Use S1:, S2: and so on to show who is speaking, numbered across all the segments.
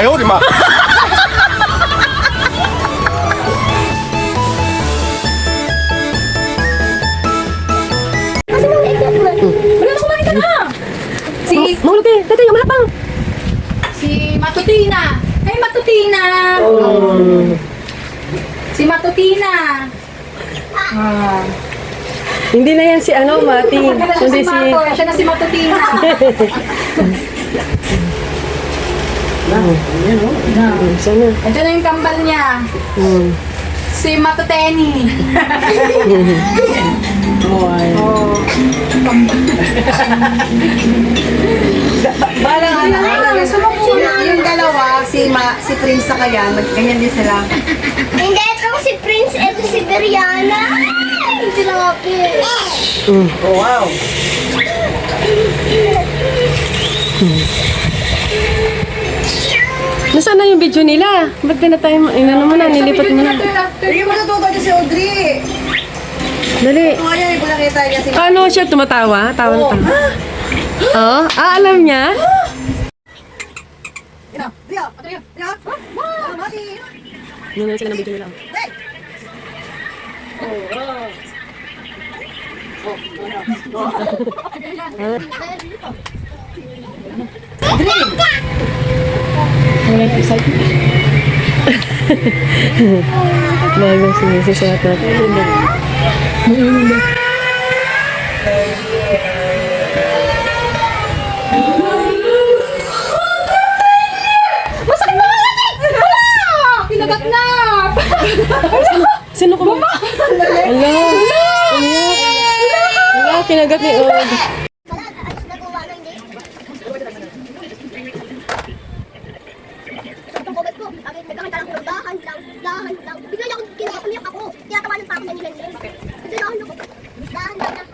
S1: 哎呦我的妈！
S2: Mahulog eh. Dati yung mahapang.
S3: Si Matutina. Ay, Matutina. Si Matutina.
S2: Hindi na yan si ano, Mati. Kundi si...
S3: Siya na si Matutina.
S2: Sana.
S3: Ito na yung kambal niya. Si Matuteni.
S4: Yung dalawa, si Prince sa Kayan, ganyan din sila.
S5: Hindi, itong si Prince, ito si Brianna. Hindi na kapit.
S4: Oh, wow.
S2: Nasaan na yung video nila? Ba't na tayo, inano mo na, nilipat mo na.
S4: Hindi mo natuto si Audrey.
S2: Dali.
S4: Ito nga yan, hindi ko nakita niya si
S2: Ano siya tumatawa? Tawa na tawa. Oh, alam niya?
S4: Ria, Mati.
S2: Yun na sila ng video nila. Bago sinisisulat natin.
S3: Pinagat na!
S2: Sino ko ba? Ala! Ala, kinagat ni Og.
S5: Bigla niya ako kinakakumiyak ako. Tinatawanan pa ako ng ilan. Bigla ako lukot. Dahan lang.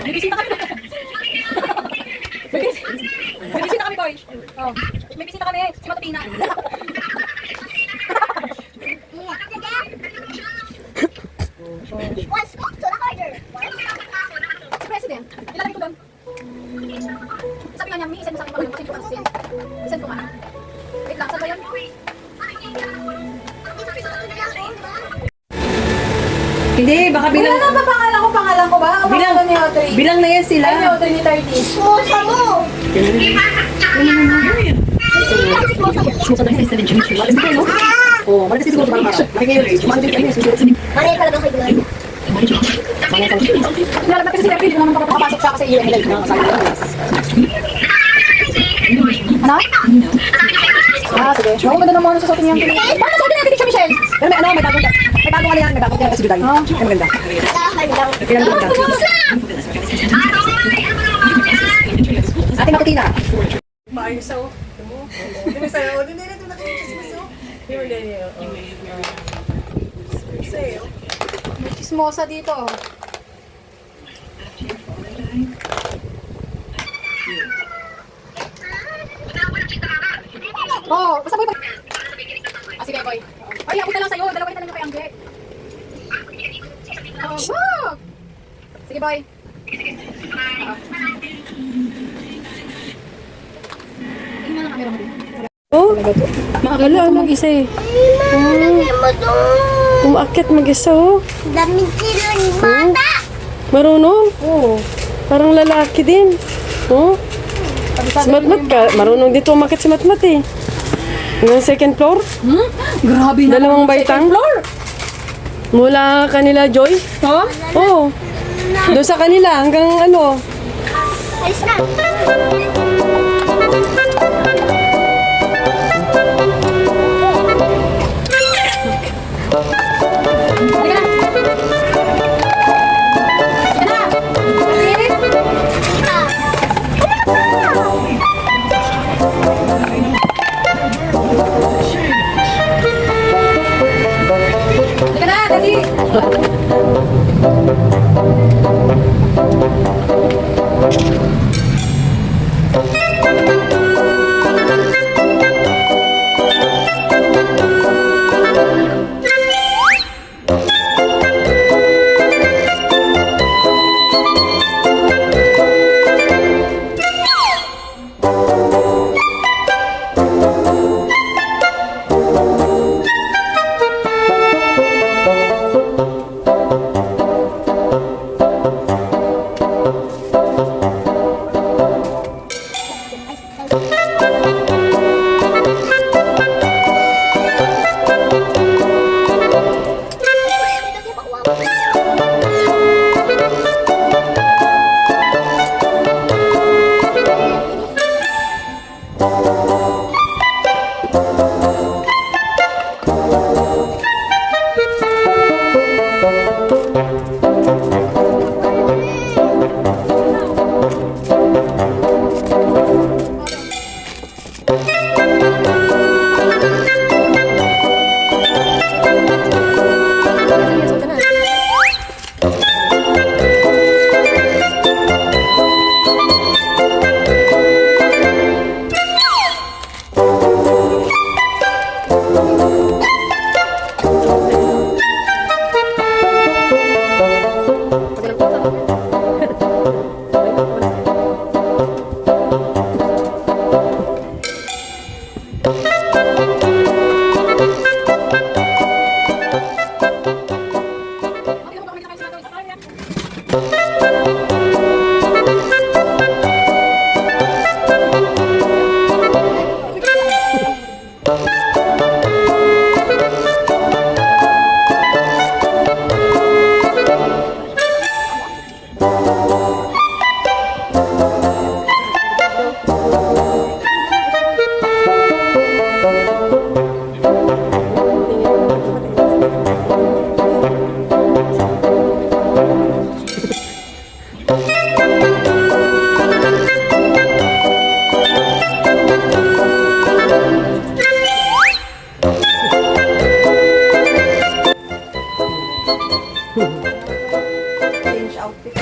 S3: May bisita kami. May bisita kami, boy. Oh. May bisita kami. Si Matutina.
S5: One stop to the harder.
S3: Si President. Ilalagay ko doon. Sabi nga niya, may isend mo sa akin pa kasi yung kasi. Isend ko nga. Wait lang, saan ba yun?
S4: Hindi, baka
S3: Wala na ba pangalan ko ba? Ang pangalan ni Audrey.
S4: bilang na yan sila.
S3: Ay, ni Audrey ni 30.
S5: Smosa mo.
S4: Oh, balik kasi siguro sa bangka. Makikinig ulit. Kumain din kayo.
S5: Mali pala daw kay Glenn.
S3: Nilalabas kasi si April, yung naman makapasok siya kasi iyo ang Ano? Ah, sige. Ako ganda naman sa suotin niya. Paano suotin natin Teacher Michelle?
S4: Pero may bagong ano yan, may bagong yan kasi Juday. Ay maganda.
S5: Dahan lang.
S4: Kailan maganda. Ate Matutina. Maayos ako. Hindi mo sa'yo. Hindi na ito nakikismas ako.
S3: May chismosa dito. Oh, basta boy. Ah, sige boy. Ay, ako na lang sa'yo. Dalawa na lang yung kay Angge. Oh, wag! Sige boy. Tingnan lang camera mo din.
S2: Oh, wala, mag-isa eh.
S5: Malagay mo doon.
S2: Umaakit mag-isa oh.
S5: Dami sila ni Mata.
S2: Marunong? Oo. Parang lalaki din. Oh. Si Matmat ka, marunong dito umakit si Matmat eh. Yung second floor,
S3: Grabe na.
S2: dalawang baitang. Mula kanila Joy.
S3: Ha?
S2: Oo. Doon sa kanila hanggang ano.
S5: Alis na.
S3: Sige na, dali.
S4: Change outfit.